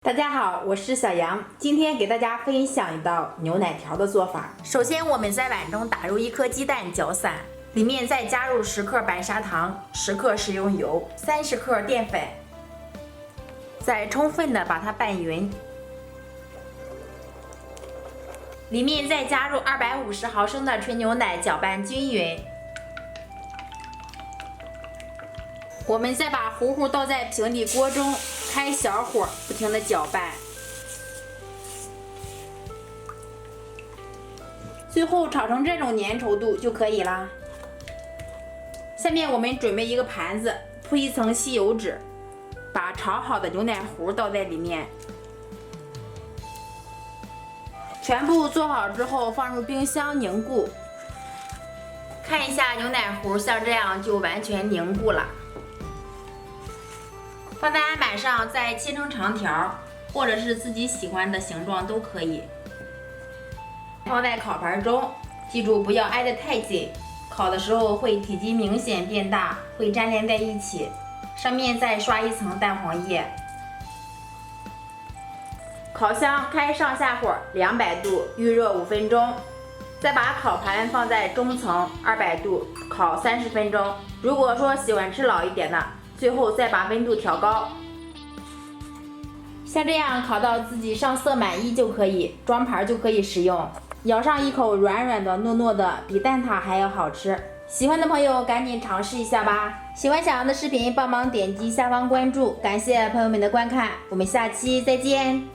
大家好，我是小杨，今天给大家分享一道牛奶条的做法。首先，我们在碗中打入1颗鸡蛋，搅散，里面再加入10克白砂糖、10克食用油、30克淀粉，再充分的把它拌匀。里面再加入250毫升的纯牛奶，搅拌均匀。我们再把糊糊倒在平底锅中，开小火，不停的搅拌。最后炒成这种粘稠度就可以啦。下面我们准备一个盘子，铺一层吸油纸，把炒好的牛奶糊倒在里面。全部做好之后放入冰箱凝固。看一下牛奶糊，像这样就完全凝固了。放在案板上，再切成长条，或者是自己喜欢的形状都可以。放在烤盘中，记住不要挨得太紧，烤的时候会体积明显变大，会粘连在一起。上面再刷一层蛋黄液。烤箱开上下火200度，预热5分钟。再把烤盘放在中层200度烤30分钟。如果说喜欢吃老一点的，最后再把温度调高。像这样烤到自己上色满意就可以，装盘就可以食用。咬上一口软软的、糯糯的，比蛋挞还要好吃。喜欢的朋友赶紧尝试一下吧。喜欢小杨的视频，帮忙点击下方关注。感谢朋友们的观看，我们下期再见。